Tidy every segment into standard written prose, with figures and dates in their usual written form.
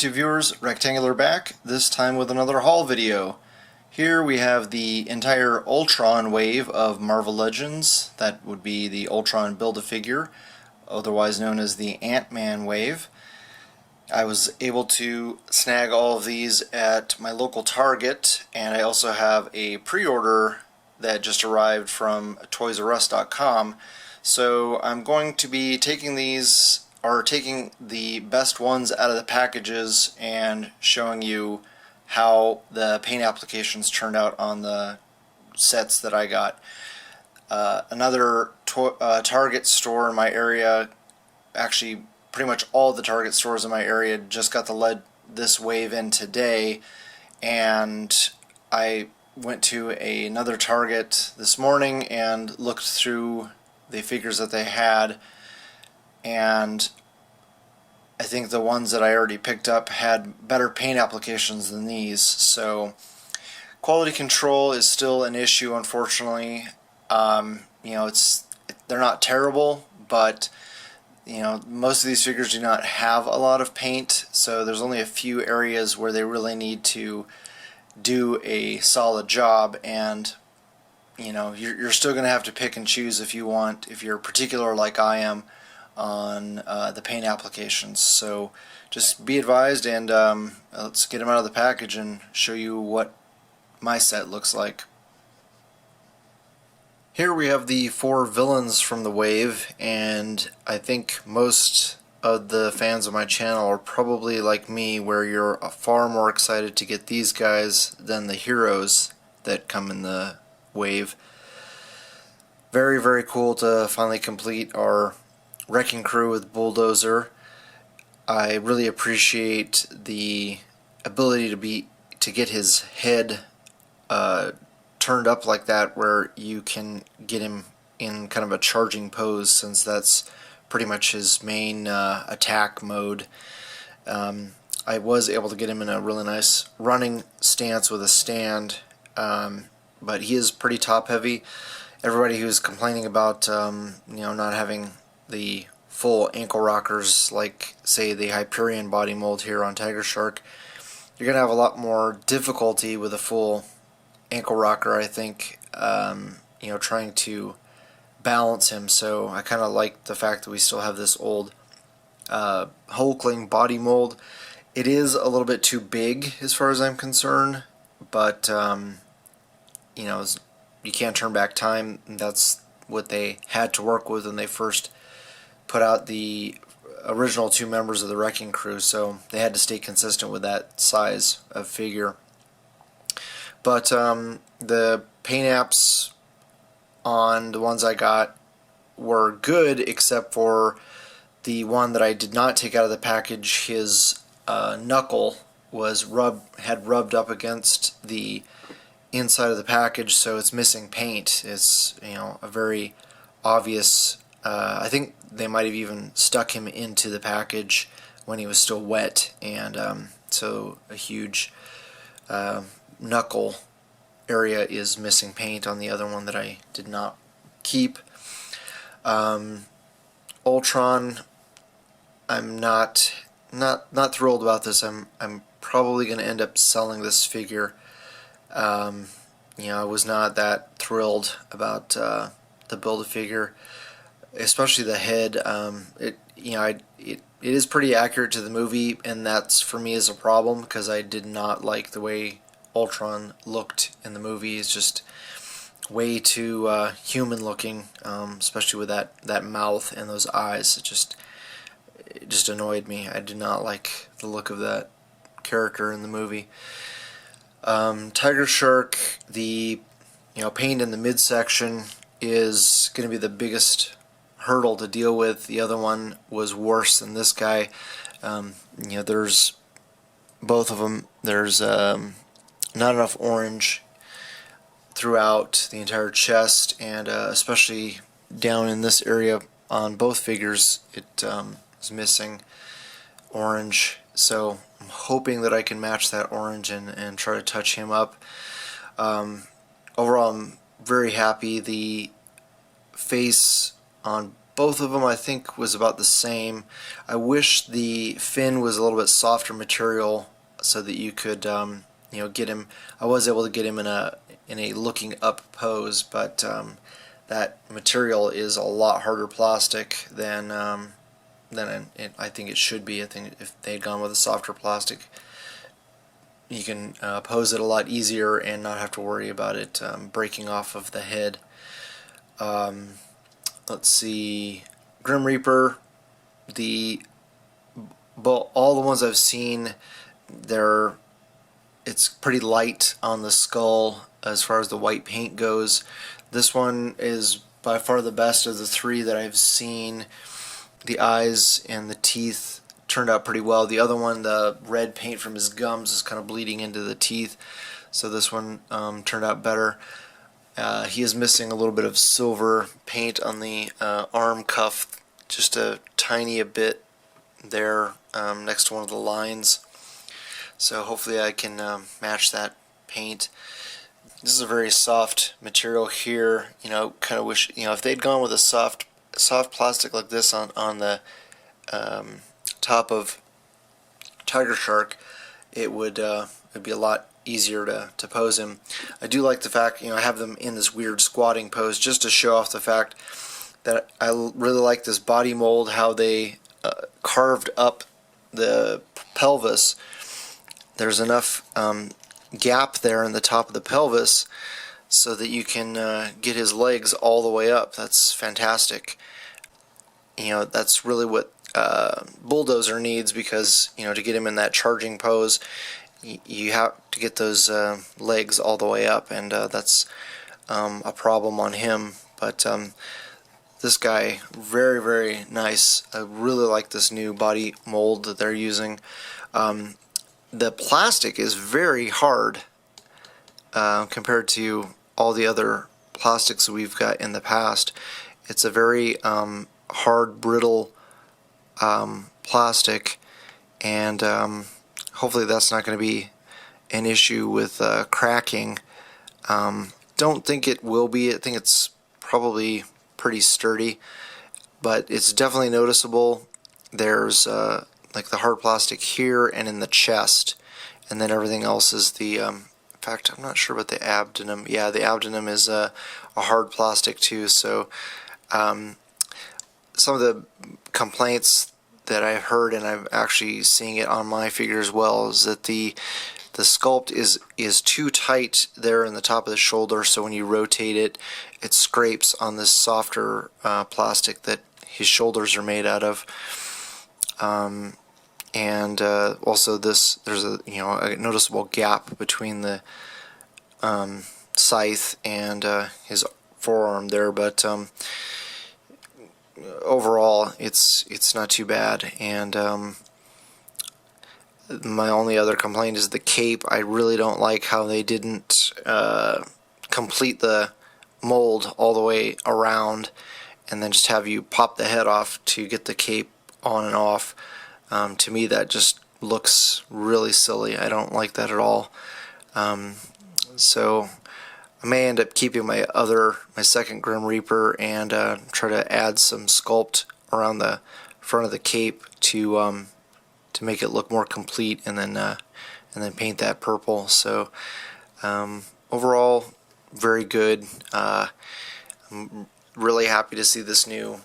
YouTube viewers, Rectangular back, this time with another haul video. Here we have the entire Ultron wave of Marvel Legends. That would be the Ultron Build-A-Figure, otherwise known as the Ant-Man wave. I was able to snag all of these at my local Target, and I also have a pre-order that just arrived from ToysRUs.com. So I'm going to be taking these, or taking the best ones out of the packages and showing you how the paint applications turned out on the sets that I got. Another Target store in my area, actually pretty much all the Target stores in my area, just got this wave in today, and I went to another Target this morning and looked through the figures that they had, and I think the ones that I already picked up had better paint applications than these. So quality control is still an issue, unfortunately. You know, they're not terrible, but you know, most of these figures do not have a lot of paint, so there's only a few areas where they really need to do a solid job, and you know, you're still going to have to pick and choose if you're particular like I am on the paint applications. So just be advised, and let's get them out of the package and show you what my set looks like. Here we have the 4 villains from the wave, and I think most of the fans of my channel are probably like me, where you're far more excited to get these guys than the heroes that come in the wave. Very, very cool to finally complete our wrecking crew with Bulldozer. I really appreciate the ability to get his head turned up like that, where you can get him in kind of a charging pose, since that's pretty much his main attack mode. I was able to get him in a really nice running stance with a stand, but he is pretty top heavy. Everybody who's complaining about you know, not having the full ankle rockers, like say the Hyperion body mold here on Tiger Shark, you're gonna have a lot more difficulty with a full ankle rocker, I think, you know, trying to balance him. So I kind of like the fact that we still have this old Hulkling body mold. It is a little bit too big as far as I'm concerned, but you know, you can't turn back time. That's what they had to work with when they first put out the original 2 members of the wrecking crew, so they had to stay consistent with that size of figure. But the paint apps on the ones I got were good, except for the one that I did not take out of the package. His knuckle had rubbed up against the inside of the package, so it's missing paint. It's, you know, a very obvious. I think they might have even stuck him into the package when he was still wet, and so a huge knuckle area is missing paint on the other one that I did not keep. Ultron, I'm not thrilled about this. I'm probably going to end up selling this figure. You know, I was not that thrilled about the Build-A-Figure, especially the head. You know, it is pretty accurate to the movie, and that's, for me, is a problem, because I did not like the way Ultron looked in the movie. It's just way too human looking, especially with that mouth and those eyes. It just annoyed me. I did not like the look of that character in the movie. Tiger Shark, the paint in the midsection is going to be the biggest hurdle to deal with. The other one was worse than this guy. You know, there's both of them. There's not enough orange throughout the entire chest, and especially down in this area on both figures, it is missing orange. So I'm hoping that I can match that orange and try to touch him up. Overall, I'm very happy. The face on both of them I think was about the same. I wish the fin was a little bit softer material so that you could you know, get him. I was able to get him in a looking up pose, but that material is a lot harder plastic than I think it should be. I think if they had gone with a softer plastic, you can pose it a lot easier and not have to worry about it breaking off of the head. Let's see, Grim Reaper, all the ones I've seen, it's pretty light on the skull as far as the white paint goes. This one is by far the best of the three that I've seen. The eyes and the teeth turned out pretty well. The other one, the red paint from his gums, is kind of bleeding into the teeth, so this one turned out better. He is missing a little bit of silver paint on the arm cuff, just a tiny bit there next to one of the lines. So hopefully I can match that paint. This is a very soft material here. You know, kind of wish, you know, if they'd gone with a soft plastic like this on the top of Tiger Shark, it would it'd be a lot easier to pose him. I do like the fact, you know, I have them in this weird squatting pose just to show off the fact that I really like this body mold, how they carved up the pelvis. There's enough gap there in the top of the pelvis so that you can get his legs all the way up. That's fantastic. You know, that's really what Bulldozer needs, because, you know, to get him in that charging pose, you have to get those legs all the way up, and that's a problem on him. But this guy, very, very nice. I really like this new body mold that they're using. The plastic is very hard compared to all the other plastics we've got in the past. It's a very hard, brittle plastic, and hopefully that's not going to be an issue with cracking. Don't think it will be. I think it's probably pretty sturdy, but it's definitely noticeable. There's like the hard plastic here and in the chest, and then everything else is the in fact, I'm not sure about the abdomen. Yeah, the abdomen is a hard plastic too. So some of the complaints that I've heard, and I'm actually seeing it on my figure as well, is that the sculpt is too tight there in the top of the shoulder, so when you rotate it, it scrapes on this softer plastic that his shoulders are made out of. And also there's a a noticeable gap between the scythe and his forearm there, but overall it's not too bad. And my only other complaint is the cape. I really don't like how they didn't complete the mold all the way around and then just have you pop the head off to get the cape on and off. To me, that just looks really silly. I don't like that at all. So I may end up keeping my second Grim Reaper and try to add some sculpt around the front of the cape to make it look more complete, and then paint that purple. So overall, very good. I'm really happy to see this new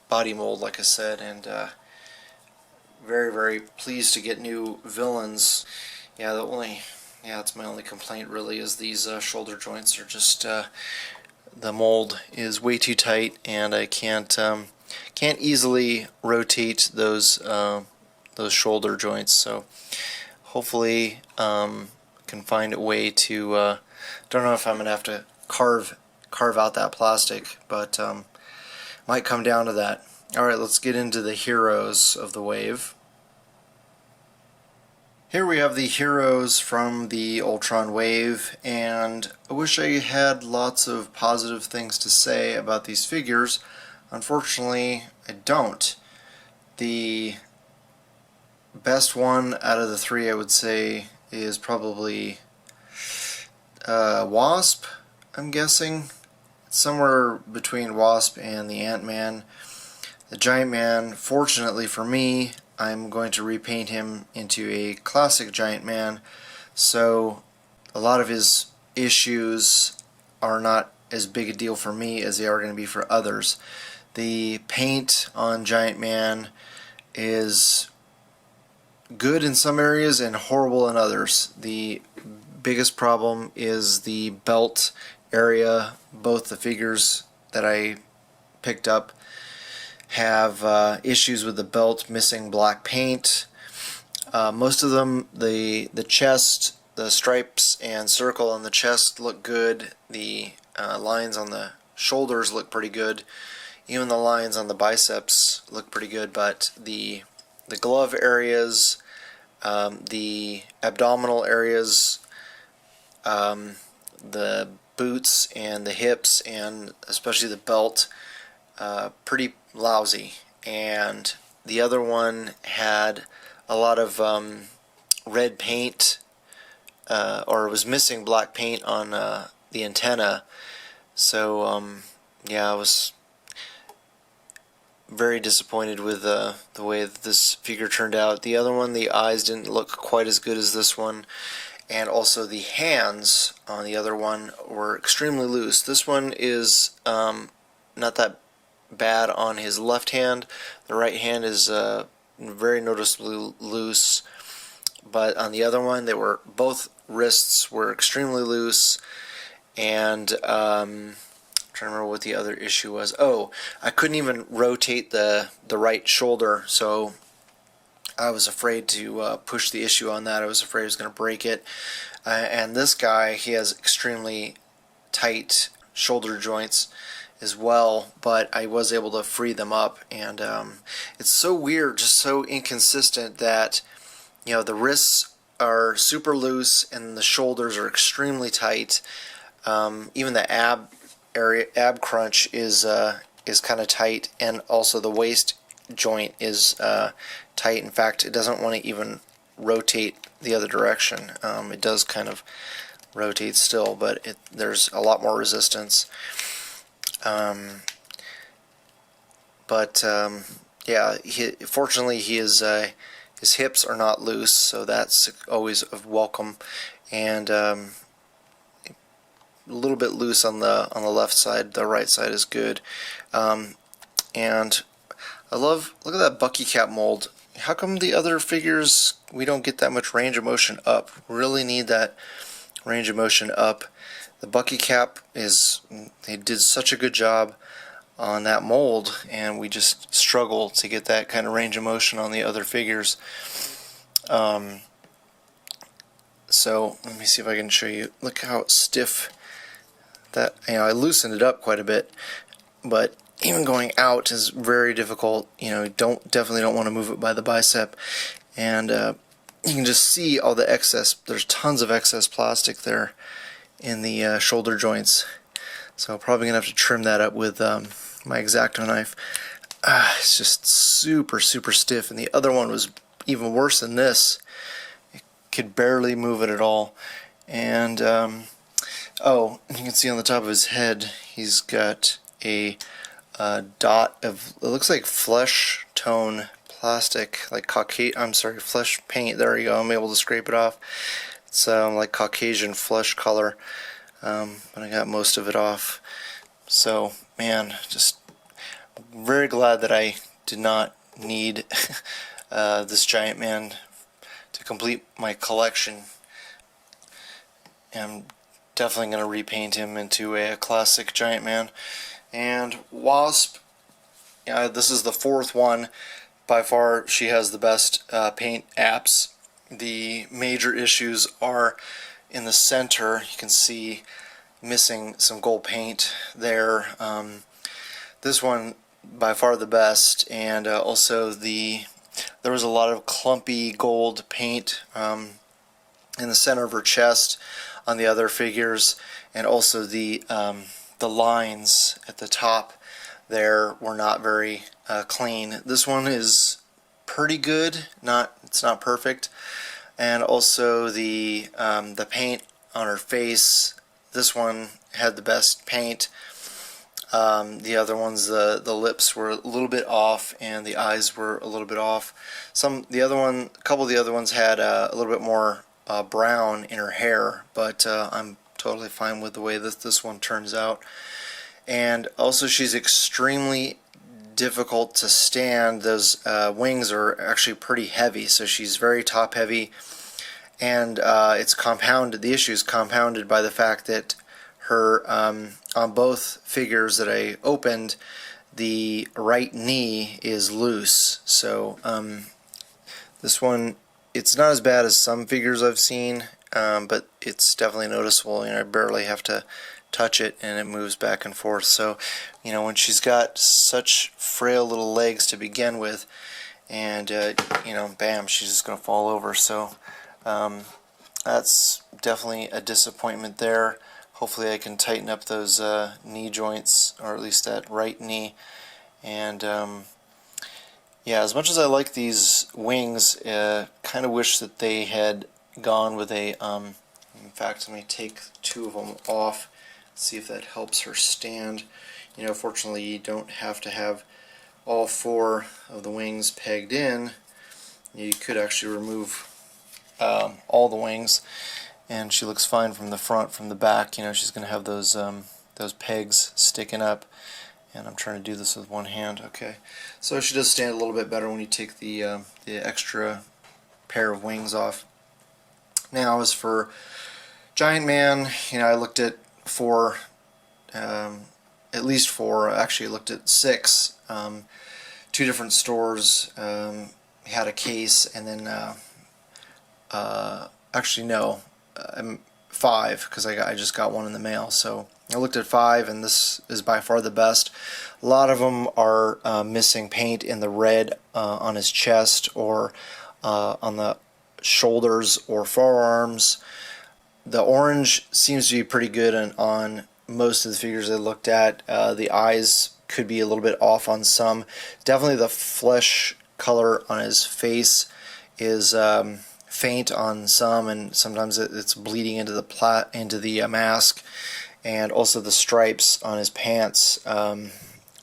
body mold, like I said, and very, very pleased to get new villains. Yeah, that's my only complaint really, is these shoulder joints are just the mold is way too tight, and I can't easily rotate those shoulder joints. So hopefully can find a way to don't know if I'm gonna have to carve out that plastic, but might come down to that. Alright, let's get into the heroes of the wave. Here we have the heroes from the Ultron wave, and I wish I had lots of positive things to say about these figures. Unfortunately, I don't. The best one out of the three, I would say, is probably Wasp, I'm guessing. somewhere between Wasp and the Ant-Man. The Giant Man, fortunately for me, I'm going to repaint him into a classic Giant Man, so a lot of his issues are not as big a deal for me as they are going to be for others. The paint on Giant Man is good in some areas and horrible in others. The biggest problem is the belt area. Both the figures that I picked up have issues with the belt missing black paint. Most of them, the chest, the stripes and circle on the chest look good. The lines on the shoulders look pretty good. Even the lines on the biceps look pretty good, but the glove areas, the abdominal areas, the boots and the hips, and especially the belt, pretty lousy. And the other one had a lot of red paint, or was missing black paint on the antenna. So yeah, I was very disappointed with the way that this figure turned out. The other one, the eyes didn't look quite as good as this one, and also the hands on the other one were extremely loose. This one is not that bad on his left hand. The right hand is very noticeably loose, but on the other one, both wrists were extremely loose. And I'm trying to remember what the other issue was. Oh, I couldn't even rotate the right shoulder, so I was afraid to push the issue on that. I was afraid I was going to break it. And this guy, he has extremely tight shoulder joints as well, but I was able to free them up. And it's so weird, just so inconsistent that, you know, the wrists are super loose and the shoulders are extremely tight. Even the ab crunch is kind of tight, and also the waist joint is tight. In fact, it doesn't want to even rotate the other direction. It does kind of rotate still, but there's a lot more resistance. Yeah, fortunately his hips are not loose, so that's always a welcome. And a little bit loose on the left side. The right side is good. And I look at that Bucky cap mold. How come the other figures we don't get that much range of motion up? We really need that range of motion up. The Bucky cap they did such a good job on that mold, and we just struggle to get that kind of range of motion on the other figures. So let me see if I can show you. Look how stiff that, I loosened it up quite a bit, but even going out is very difficult. Definitely don't want to move it by the bicep, and you can just see all the excess. There's tons of excess plastic there in the shoulder joints, so I'm probably gonna have to trim that up with my X-Acto knife. It's just super stiff, and the other one was even worse than this. I could barely move it at all. And oh, you can see on the top of his head, he's got a dot of, it looks like flesh tone plastic, like flesh paint. There you go. I'm able to scrape it off. It's like Caucasian flesh color, but I got most of it off. So, man, just very glad that I did not need this Giant Man to complete my collection. I'm definitely going to repaint him into a classic Giant Man. And Wasp, this is the fourth one. By far, she has the best paint apps. The major issues are in the center. You can see missing some gold paint there. This one, by far the best, and also there was a lot of clumpy gold paint in the center of her chest on the other figures, and also the lines at the top there were not very clean. This one is pretty good. It's not perfect. And also the paint on her face. This one had the best paint. The other ones, the lips were a little bit off, and the eyes were a little bit off. A couple of the other ones had a little bit more brown in her hair, but I'm totally fine with the way that this one turns out. And also, she's extremely difficult to stand. Those wings are actually pretty heavy, so she's very top heavy, and it's compounded. The issue is compounded by the fact that her on both figures that I opened, the right knee is loose. So this one, it's not as bad as some figures I've seen, but it's definitely noticeable. I barely have to touch it and it moves back and forth. So when she's got such frail little legs to begin with, and bam, she's just gonna fall over. So that's definitely a disappointment there. Hopefully I can tighten up those knee joints, or at least that right knee. And yeah, as much as I like these wings, kind of wish that they had gone with a in fact, let me take two of them off, see if that helps her stand. Fortunately, you don't have to have all four of the wings pegged in. You could actually remove all the wings, and she looks fine from the front. From the back, she's going to have those pegs sticking up, and I'm trying to do this with one hand. Okay, so she does stand a little bit better when you take the extra pair of wings off. Now, as for Giant Man, I looked at four, at least four. Actually, I looked at six. Two different stores had a case, and then actually no. 5, because I just got one in the mail. So I looked at 5, and this is by far the best. A lot of them are missing paint in the red on his chest, or on the shoulders or forearms. The orange seems to be pretty good on most of the figures I looked at. The eyes could be a little bit off on some. Definitely the flesh color on his face is faint on some, and sometimes it's bleeding into the mask, and also the stripes on his pants.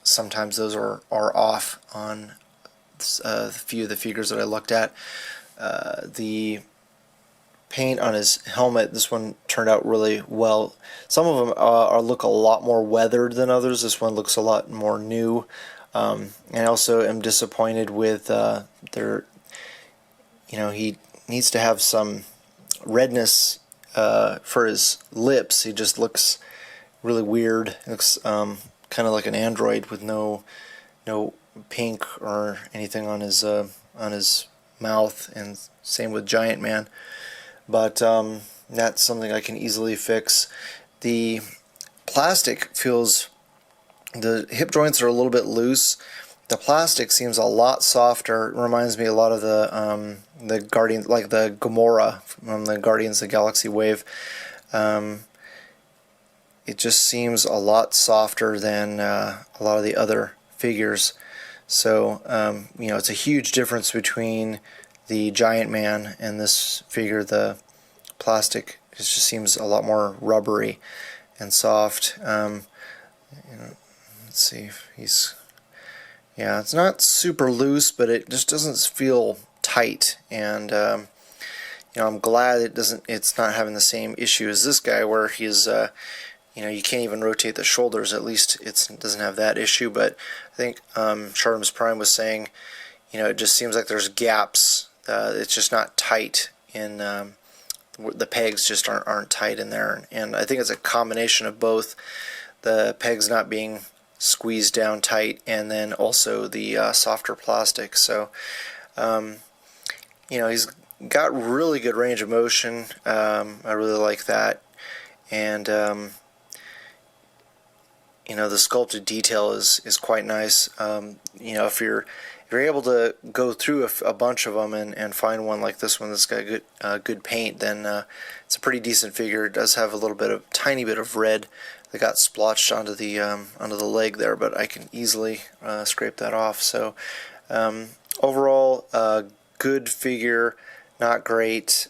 Sometimes those are off on a few of the figures that I looked at. The paint on his helmet, this one turned out really well. Some of them look a lot more weathered than others. This one looks a lot more new. And I also am disappointed with he needs to have some redness for his lips. He just looks really weird. He looks kind of like an android with no pink or anything on his mouth, and same with Giant Man. But that's something I can easily fix. The plastic feels, the hip joints are a little bit loose. The plastic seems a lot softer. It reminds me a lot of the Guardians, like the Gamora from the Guardians of the Galaxy Wave. It just seems a lot softer than a lot of the other figures. So it's a huge difference between the Giant Man and this figure. The plastic just seems a lot more rubbery and soft. Let's see if he's... Yeah, it's not super loose, but it just doesn't feel tight, and I'm glad it's not having the same issue as this guy, where he's you can't even rotate the shoulders. At least it doesn't have that issue. But I think Shardom's Prime was saying, it just seems like there's gaps. It's just not tight in the pegs just aren't tight in there, and I think it's a combination of both, the pegs not being squeezed down tight, and then also the softer plastic. So he's got really good range of motion. I really like that, and the sculpted detail is quite nice. If you're able to go through a bunch of them and find one like this one that's got good paint, then it's a pretty decent figure. It does have a tiny bit of red that got splotched onto the leg there, but I can easily scrape that off. So overall, good figure, not great.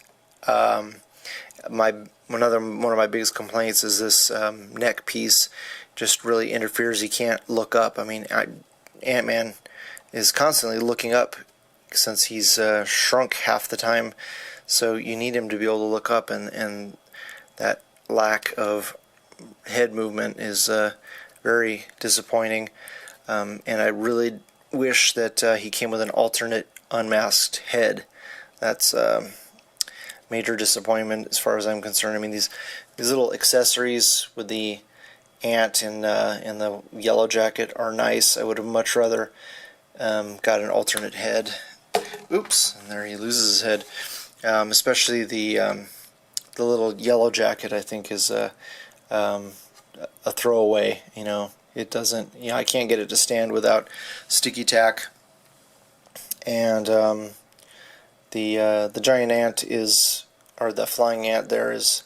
one of my biggest complaints is this neck piece just really interferes. He can't look up. I mean, Ant-Man is constantly looking up since he's shrunk half the time, so you need him to be able to look up, and that lack of head movement is very disappointing. And I really wish that he came with an alternate unmasked head. That's major disappointment as far as I'm concerned. I mean, these little accessories with the ant and the yellow jacket are nice. I would have much rather got an alternate head. Oops, and there he loses his head. Especially the little yellow jacket, I think, is a throwaway. You know, it doesn't. You know, I can't get it to stand without sticky tack. And the giant ant is, or the flying ant there is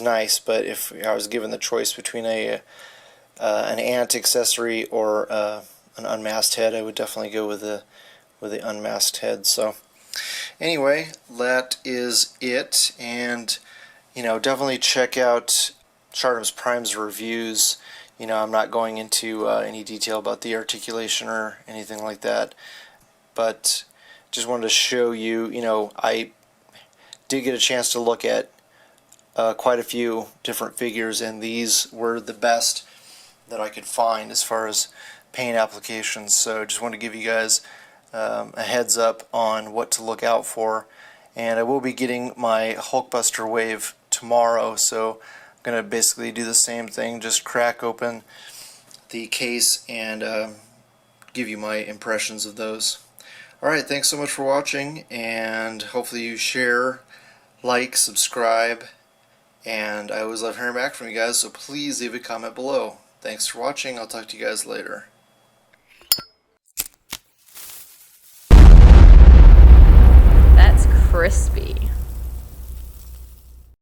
nice. But if I was given the choice between an ant accessory or an unmasked head, I would definitely go with the unmasked head. So anyway, that is it, and you know, definitely check out Stardom Prime's reviews. You know, I'm not going into any detail about the articulation or anything like that, but just wanted to show you, you know, I did get a chance to look at quite a few different figures, and these were the best that I could find as far as paint applications. So just want to give you guys a heads up on what to look out for. And I will be getting my Hulkbuster wave tomorrow, so I'm going to basically do the same thing, just crack open the case and give you my impressions of those. Alright, thanks so much for watching, and hopefully you share, like, subscribe, and I always love hearing back from you guys, so please leave a comment below. Thanks for watching. I'll talk to you guys later.